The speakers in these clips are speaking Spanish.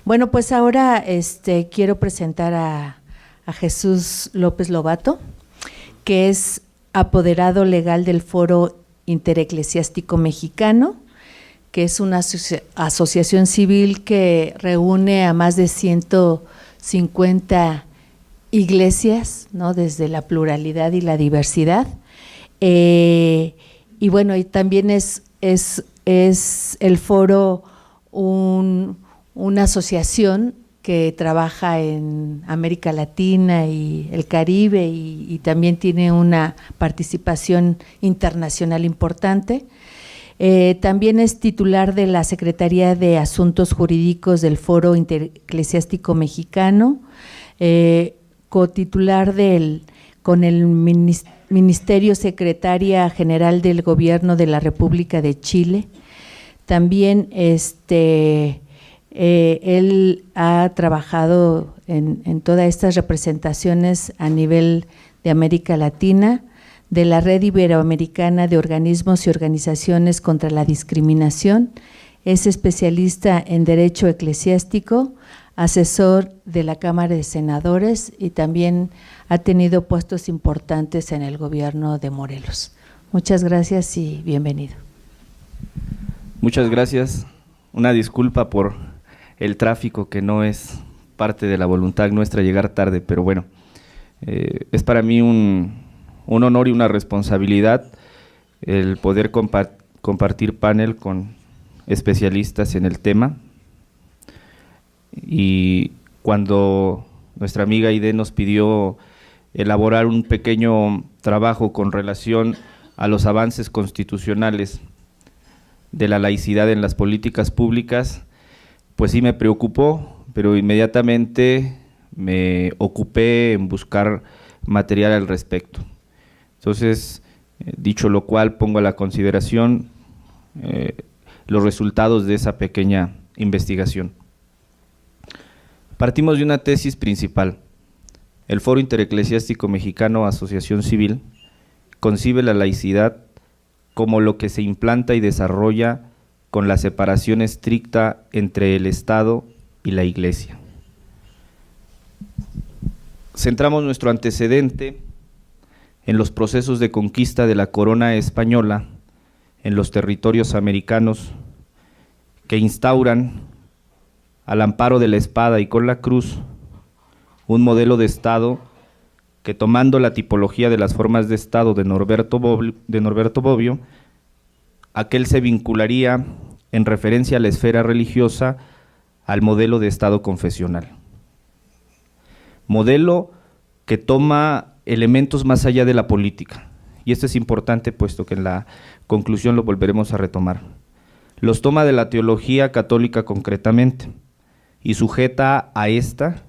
Bueno, pues ahora quiero presentar a Jesús López Lobato, que es apoderado legal del Foro Intereclesiástico Mexicano, que es una asociación civil que reúne a más de 150 iglesias, ¿no?, desde la pluralidad y la diversidad. Y bueno, y también es el foro una asociación que trabaja en América Latina y el Caribe y también tiene una participación internacional importante. También es titular de la Secretaría de Asuntos Jurídicos del Foro Intereclesiástico Mexicano, cotitular con el Ministerio Secretaria General del Gobierno de la República de Chile. También él ha trabajado en todas estas representaciones a nivel de América Latina, de la Red Iberoamericana de Organismos y Organizaciones contra la Discriminación. Es especialista en Derecho Eclesiástico, asesor de la Cámara de Senadores y también ha tenido puestos importantes en el gobierno de Morelos. Muchas gracias y bienvenido. Muchas gracias. Una disculpa por el tráfico, que no es parte de la voluntad nuestra llegar tarde, pero bueno, es para mí un honor y una responsabilidad el poder compartir panel con especialistas en el tema. Y cuando nuestra amiga Aide nos pidió elaborar un pequeño trabajo con relación a los avances constitucionales de la laicidad en las políticas públicas, pues sí me preocupó, pero inmediatamente me ocupé en buscar material al respecto. Entonces, dicho lo cual, pongo a la consideración los resultados de esa pequeña investigación. Partimos de una tesis principal. El Foro Intereclesiástico Mexicano, Asociación Civil, concibe la laicidad como lo que se implanta y desarrolla con la separación estricta entre el Estado y la Iglesia. Centramos nuestro antecedente en los procesos de conquista de la corona española en los territorios americanos, que instauran, al amparo de la espada y con la cruz, un modelo de Estado que, tomando la tipología de las formas de Estado de Norberto Bobbio, aquel se vincularía en referencia a la esfera religiosa al modelo de Estado confesional. Modelo que toma elementos más allá de la política, y esto es importante puesto que en la conclusión lo volveremos a retomar. Los toma de la teología católica concretamente y sujeta a esta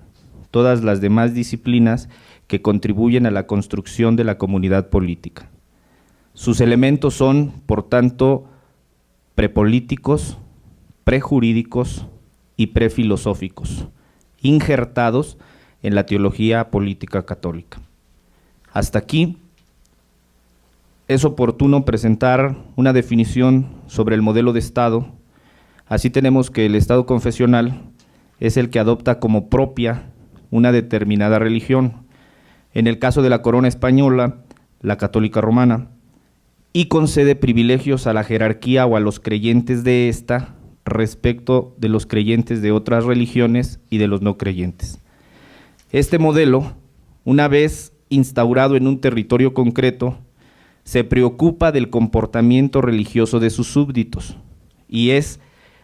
todas las demás disciplinas que contribuyen a la construcción de la comunidad política. Sus elementos son, por tanto, prepolíticos, prejurídicos y prefilosóficos, injertados en la teología política católica. Hasta aquí es oportuno presentar una definición sobre el modelo de Estado. Así tenemos que el Estado confesional es el que adopta como propia una determinada religión, en el caso de la corona española, la católica romana, y concede privilegios a la jerarquía o a los creyentes de esta respecto de los creyentes de otras religiones y de los no creyentes. Este modelo, una vez instaurado en un territorio concreto, se preocupa del comportamiento religioso de sus súbditos y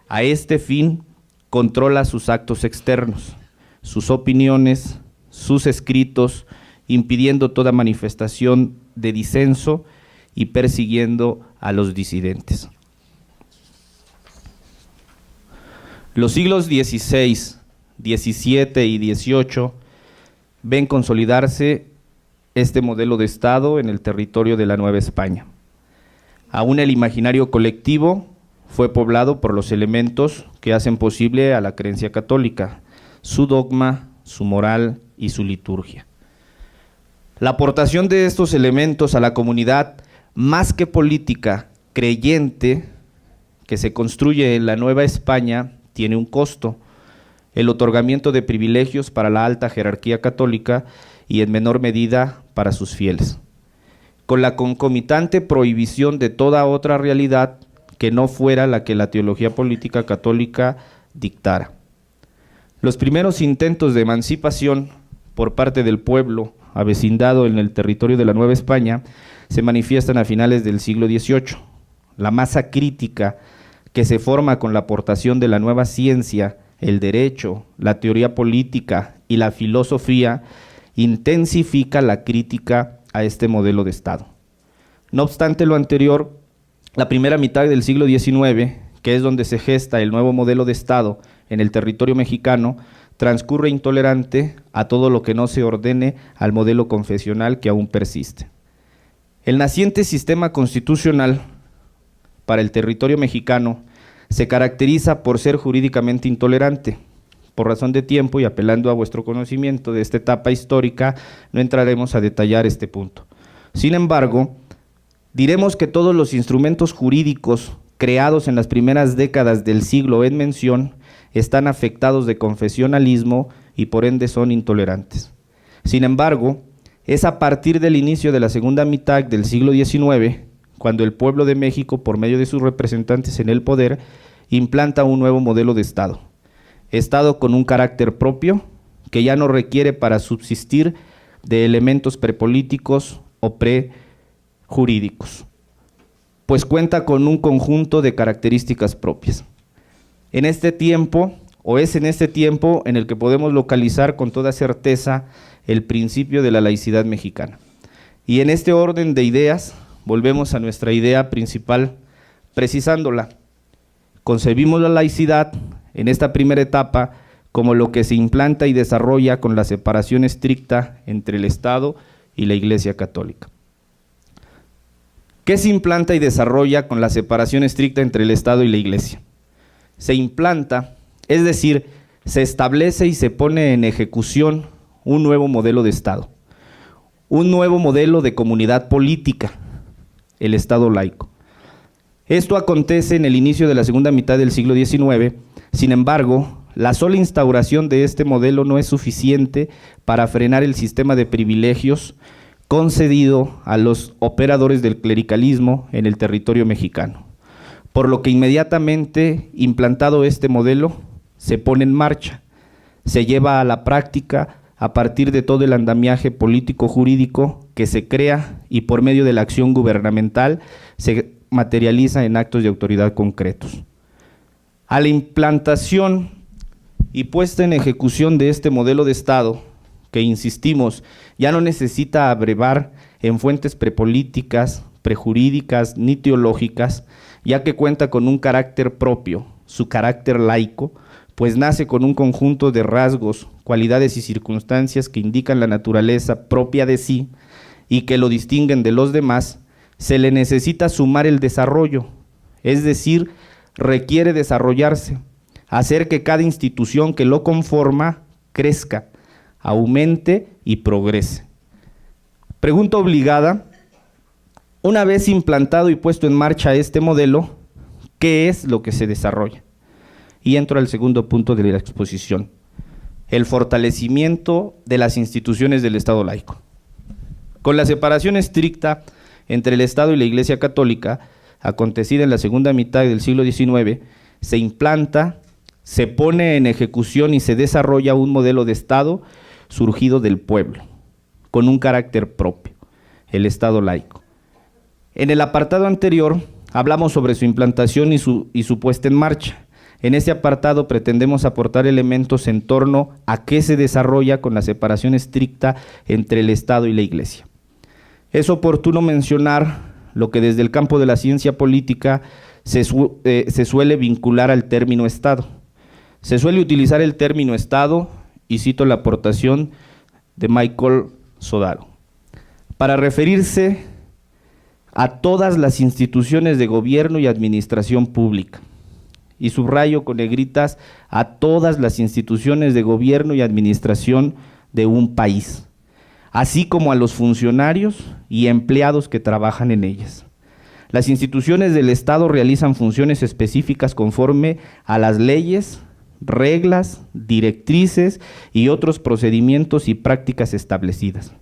a este fin controla sus actos externos, sus opiniones, sus escritos, impidiendo toda manifestación de disenso y persiguiendo a los disidentes. Los siglos XVI, XVII y XVIII ven consolidarse este modelo de Estado en el territorio de la Nueva España. Aún el imaginario colectivo fue poblado por los elementos que hacen posible a la creencia católica, su dogma, su moral y su liturgia. La aportación de estos elementos a la comunidad, más que política, creyente, que se construye en la Nueva España, tiene un costo, el otorgamiento de privilegios para la alta jerarquía católica y en menor medida para sus fieles, con la concomitante prohibición de toda otra realidad que no fuera la que la teología política católica dictara. Los primeros intentos de emancipación por parte del pueblo avecindado en el territorio de la Nueva España se manifiestan a finales del siglo XVIII. La masa crítica que se forma con la aportación de la nueva ciencia, el derecho, la teoría política y la filosofía intensifica la crítica a este modelo de Estado. No obstante lo anterior, la primera mitad del siglo XIX, que es donde se gesta el nuevo modelo de Estado en el territorio mexicano, transcurre intolerante a todo lo que no se ordene al modelo confesional que aún persiste. El naciente sistema constitucional para el territorio mexicano se caracteriza por ser jurídicamente intolerante. Por razón de tiempo y apelando a vuestro conocimiento de esta etapa histórica, no entraremos a detallar este punto. Sin embargo, diremos que todos los instrumentos jurídicos creados en las primeras décadas del siglo en mención están afectados de confesionalismo y por ende son intolerantes. Sin embargo, es a partir del inicio de la segunda mitad del siglo XIX cuando el pueblo de México, por medio de sus representantes en el poder, implanta un nuevo modelo de Estado. Estado con un carácter propio que ya no requiere para subsistir de elementos prepolíticos o prejurídicos, pues cuenta con un conjunto de características propias. En este tiempo, o es en este tiempo en el que podemos localizar con toda certeza el principio de la laicidad mexicana. Y en este orden de ideas, volvemos a nuestra idea principal, precisándola. Concebimos la laicidad en esta primera etapa como lo que se implanta y desarrolla con la separación estricta entre el Estado y la Iglesia Católica. ¿Qué se implanta y desarrolla con la separación estricta entre el Estado y la Iglesia? Se implanta, es decir, se establece y se pone en ejecución un nuevo modelo de Estado, un nuevo modelo de comunidad política, el Estado laico. Esto acontece en el inicio de la segunda mitad del siglo XIX. Sin embargo, la sola instauración de este modelo no es suficiente para frenar el sistema de privilegios concedido a los operadores del clericalismo en el territorio mexicano, por lo que inmediatamente implantado este modelo se pone en marcha, se lleva a la práctica a partir de todo el andamiaje político-jurídico que se crea y por medio de la acción gubernamental se materializa en actos de autoridad concretos. A la implantación y puesta en ejecución de este modelo de Estado, que insistimos, ya no necesita abrevar en fuentes prepolíticas, prejurídicas ni teológicas, ya que cuenta con un carácter propio, su carácter laico, pues nace con un conjunto de rasgos, cualidades y circunstancias que indican la naturaleza propia de sí y que lo distinguen de los demás, se le necesita sumar el desarrollo, es decir, requiere desarrollarse, hacer que cada institución que lo conforma crezca, aumente y progrese. Pregunta obligada: una vez implantado y puesto en marcha este modelo, ¿qué es lo que se desarrolla? Y entro al segundo punto de la exposición: el fortalecimiento de las instituciones del Estado laico. Con la separación estricta entre el Estado y la Iglesia Católica, acontecida en la segunda mitad del siglo XIX, se implanta, se pone en ejecución y se desarrolla un modelo de Estado surgido del pueblo, con un carácter propio, el Estado laico. En el apartado anterior hablamos sobre su implantación y su puesta en marcha. En este apartado pretendemos aportar elementos en torno a qué se desarrolla con la separación estricta entre el Estado y la Iglesia. Es oportuno mencionar lo que desde el campo de la ciencia política se suele vincular al término Estado. Se suele utilizar el término Estado, y cito la aportación de Michael Sodaro, para referirse a todas las instituciones de gobierno y administración pública. Y subrayo con negritas a todas las instituciones de gobierno y administración de un país, así como a los funcionarios y empleados que trabajan en ellas. Las instituciones del Estado realizan funciones específicas conforme a las leyes, reglas, directrices y otros procedimientos y prácticas establecidas.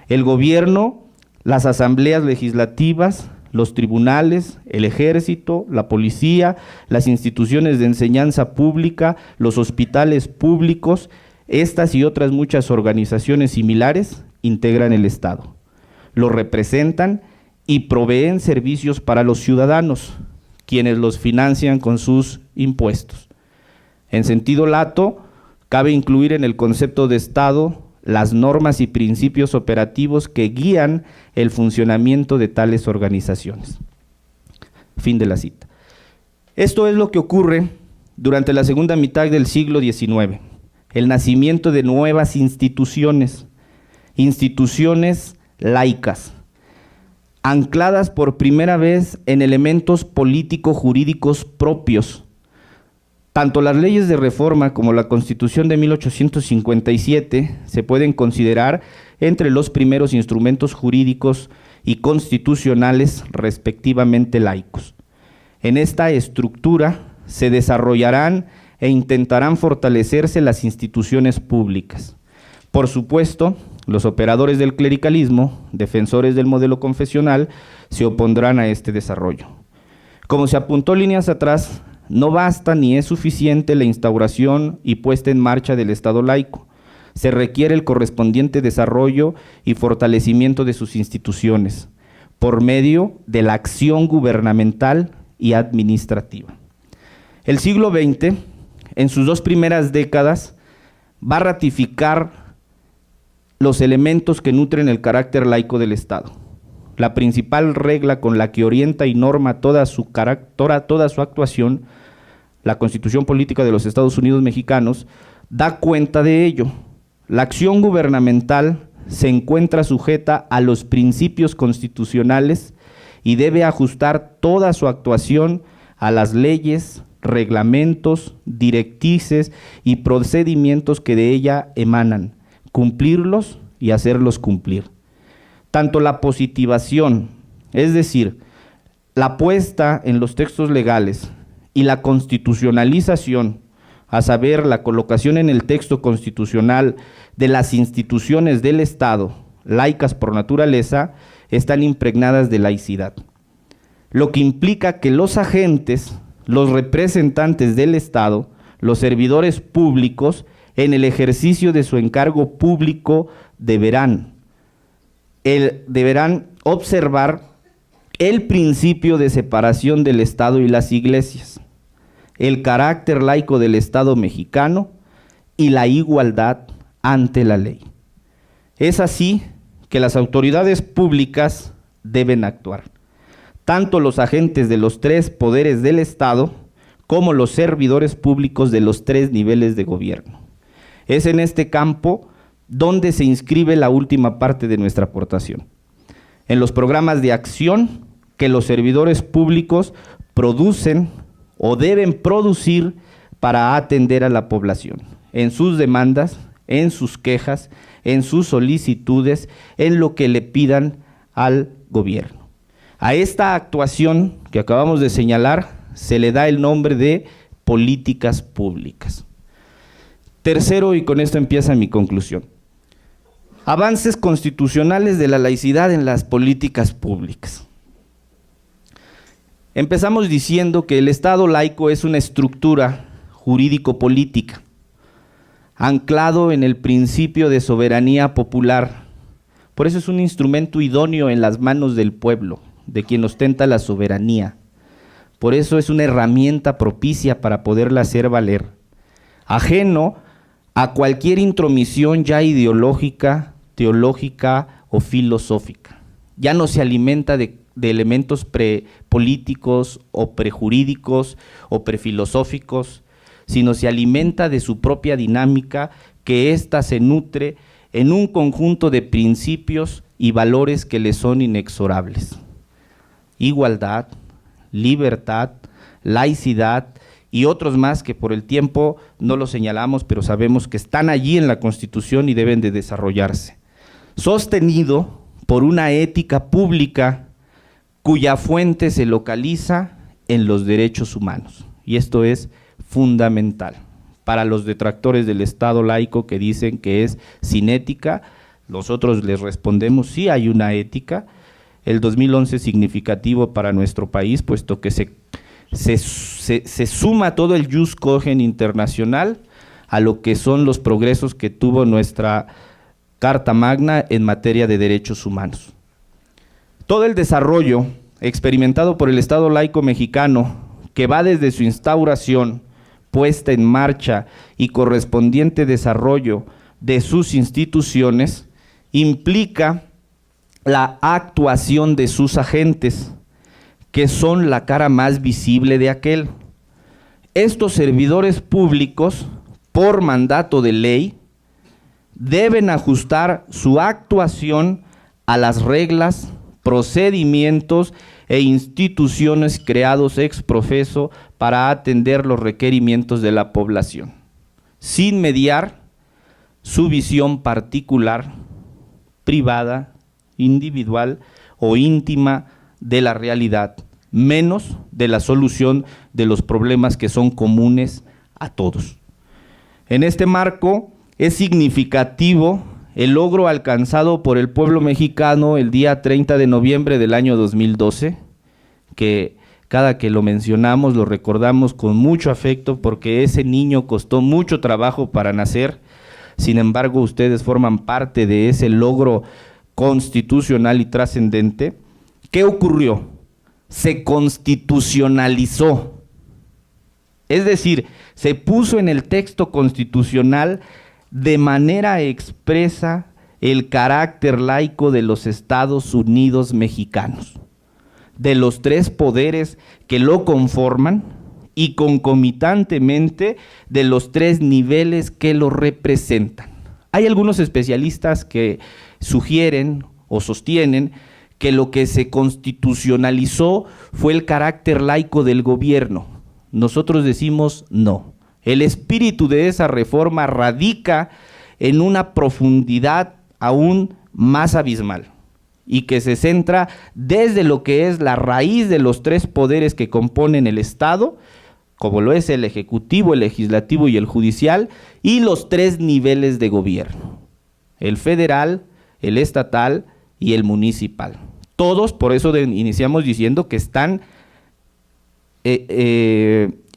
El gobierno, las asambleas legislativas, los tribunales, el ejército, la policía, las instituciones de enseñanza pública, los hospitales públicos, estas y otras muchas organizaciones similares integran el Estado. Lo representan y proveen servicios para los ciudadanos, quienes los financian con sus impuestos. En sentido lato, cabe incluir en el concepto de Estado las normas y principios operativos que guían el funcionamiento de tales organizaciones. Fin de la cita. Esto es lo que ocurre durante la segunda mitad del siglo XIX, el nacimiento de nuevas instituciones laicas, ancladas por primera vez en elementos político-jurídicos propios. Tanto las leyes de reforma como la Constitución de 1857 se pueden considerar entre los primeros instrumentos jurídicos y constitucionales respectivamente laicos. En esta estructura se desarrollarán e intentarán fortalecerse las instituciones públicas. Por supuesto, los operadores del clericalismo, defensores del modelo confesional, se opondrán a este desarrollo. Como se apuntó líneas atrás, no basta ni es suficiente la instauración y puesta en marcha del Estado laico. Se requiere el correspondiente desarrollo y fortalecimiento de sus instituciones por medio de la acción gubernamental y administrativa. El siglo XX, en sus 2 primeras décadas, va a ratificar los elementos que nutren el carácter laico del Estado. La principal regla con la que orienta y norma toda su actuación, la Constitución Política de los Estados Unidos Mexicanos, da cuenta de ello. La acción gubernamental se encuentra sujeta a los principios constitucionales y debe ajustar toda su actuación a las leyes, reglamentos, directrices y procedimientos que de ella emanan, cumplirlos y hacerlos cumplir. Tanto la positivación, es decir, la puesta en los textos legales, y la constitucionalización, a saber, la colocación en el texto constitucional de las instituciones del Estado, laicas por naturaleza, están impregnadas de laicidad. Lo que implica que los agentes, los representantes del Estado, los servidores públicos, en el ejercicio de su encargo público deberán observar el principio de separación del Estado y las iglesias, el carácter laico del Estado mexicano y la igualdad ante la ley. Es así que las autoridades públicas deben actuar, tanto los agentes de los 3 poderes del Estado como los servidores públicos de los 3 niveles de gobierno. Es en este campo donde se inscribe la última parte de nuestra aportación, en los programas de acción que los servidores públicos producen o deben producir para atender a la población, en sus demandas, en sus quejas, en sus solicitudes, en lo que le pidan al gobierno. A esta actuación que acabamos de señalar se le da el nombre de políticas públicas. Tercero, y con esto empieza mi conclusión, avances constitucionales de la laicidad en las políticas públicas. Empezamos diciendo que el Estado laico es una estructura jurídico-política, anclado en el principio de soberanía popular. Por eso es un instrumento idóneo en las manos del pueblo, de quien ostenta la soberanía. Por eso es una herramienta propicia para poderla hacer valer, ajeno a cualquier intromisión ya ideológica, teológica o filosófica. Ya no se alimenta de elementos prepolíticos o prejurídicos o prefilosóficos, sino se alimenta de su propia dinámica, que ésta se nutre en un conjunto de principios y valores que le son inexorables. Igualdad, libertad, laicidad y otros más que por el tiempo no los señalamos, pero sabemos que están allí en la Constitución y deben de desarrollarse. Sostenido por una ética pública cuya fuente se localiza en los derechos humanos. Y esto es fundamental para los detractores del Estado laico que dicen que es sin ética. Nosotros les respondemos, sí hay una ética. El 2011 es significativo para nuestro país, puesto que se suma todo el jus cogens internacional a lo que son los progresos que tuvo nuestra Carta Magna en materia de derechos humanos. Todo el desarrollo experimentado por el Estado laico mexicano, que va desde su instauración, puesta en marcha y correspondiente desarrollo de sus instituciones, implica la actuación de sus agentes, que son la cara más visible de aquel. Estos servidores públicos, por mandato de ley, deben ajustar su actuación a las reglas, procedimientos e instituciones creados ex profeso para atender los requerimientos de la población, sin mediar su visión particular, privada, individual o íntima de la realidad, menos de la solución de los problemas que son comunes a todos. En este marco es significativo el logro alcanzado por el pueblo mexicano el día 30 de noviembre del año 2012, que cada que lo mencionamos lo recordamos con mucho afecto porque ese niño costó mucho trabajo para nacer. Sin embargo, ustedes forman parte de ese logro constitucional y trascendente. ¿Qué ocurrió? Se constitucionalizó. Es decir, se puso en el texto constitucional de manera expresa el carácter laico de los Estados Unidos mexicanos, de los tres poderes que lo conforman y concomitantemente de los tres niveles que lo representan. Hay algunos especialistas que sugieren o sostienen que lo que se constitucionalizó fue el carácter laico del gobierno. Nosotros decimos no. El espíritu de esa reforma radica en una profundidad aún más abismal y que se centra desde lo que es la raíz de los tres poderes que componen el Estado, como lo es el ejecutivo, el legislativo y el judicial, y los tres niveles de gobierno, el federal, el estatal y el municipal. Todos, por eso iniciamos diciendo que están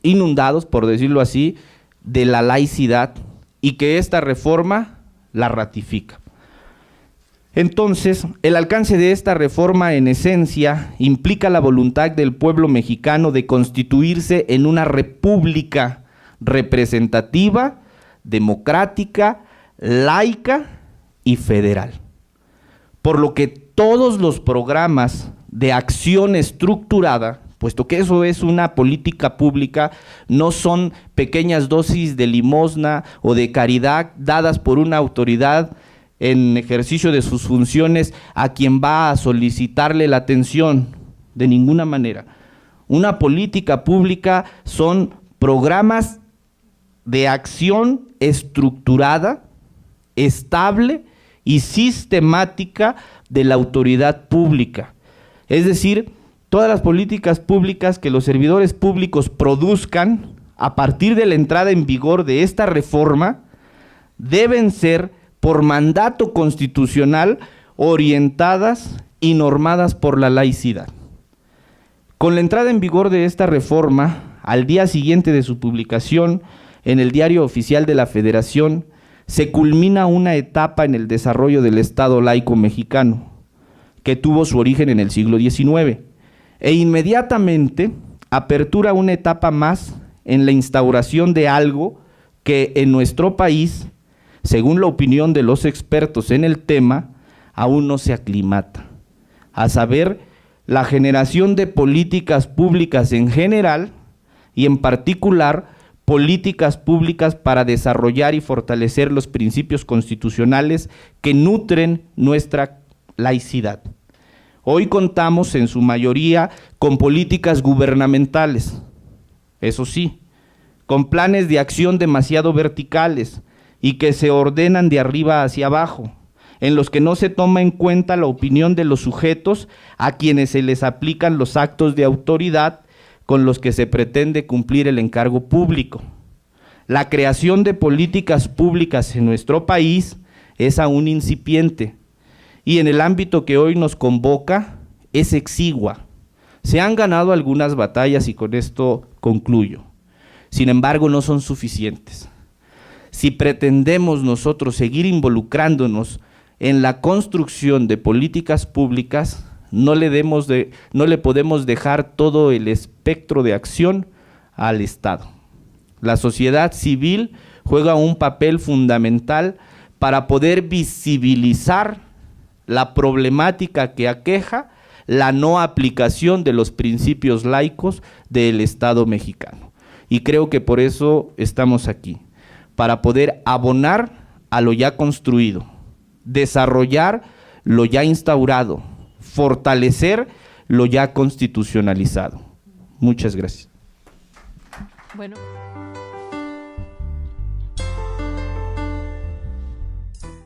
inundados, por decirlo así, de la laicidad y que esta reforma la ratifica. Entonces, el alcance de esta reforma en esencia implica la voluntad del pueblo mexicano de constituirse en una república representativa, democrática, laica y federal. Por lo que todos los programas de acción estructurada, puesto que eso es una política pública, no son pequeñas dosis de limosna o de caridad dadas por una autoridad en ejercicio de sus funciones a quien va a solicitarle la atención, de ninguna manera. Una política pública son programas de acción estructurada, estable y sistemática de la autoridad pública. Es decir, todas las políticas públicas que los servidores públicos produzcan a partir de la entrada en vigor de esta reforma deben ser por mandato constitucional orientadas y normadas por la laicidad. Con la entrada en vigor de esta reforma, al día siguiente de su publicación en el Diario Oficial de la Federación, se culmina una etapa en el desarrollo del Estado laico mexicano, que tuvo su origen en el siglo XIX. E inmediatamente apertura una etapa más en la instauración de algo que en nuestro país, según la opinión de los expertos en el tema, aún no se aclimata, a saber, la generación de políticas públicas en general y en particular políticas públicas para desarrollar y fortalecer los principios constitucionales que nutren nuestra laicidad. Hoy contamos en su mayoría con políticas gubernamentales, eso sí, con planes de acción demasiado verticales y que se ordenan de arriba hacia abajo, en los que no se toma en cuenta la opinión de los sujetos a quienes se les aplican los actos de autoridad con los que se pretende cumplir el encargo público. La creación de políticas públicas en nuestro país es aún incipiente y en el ámbito que hoy nos convoca es exigua. Se han ganado algunas batallas y con esto concluyo. Sin embargo, no son suficientes. Si pretendemos nosotros seguir involucrándonos en la construcción de políticas públicas, no le podemos dejar todo el espectro de acción al Estado. La sociedad civil juega un papel fundamental para poder visibilizar la problemática que aqueja la no aplicación de los principios laicos del Estado mexicano. Y creo que por eso estamos aquí, para poder abonar a lo ya construido, desarrollar lo ya instaurado, fortalecer lo ya constitucionalizado. Muchas gracias. Bueno.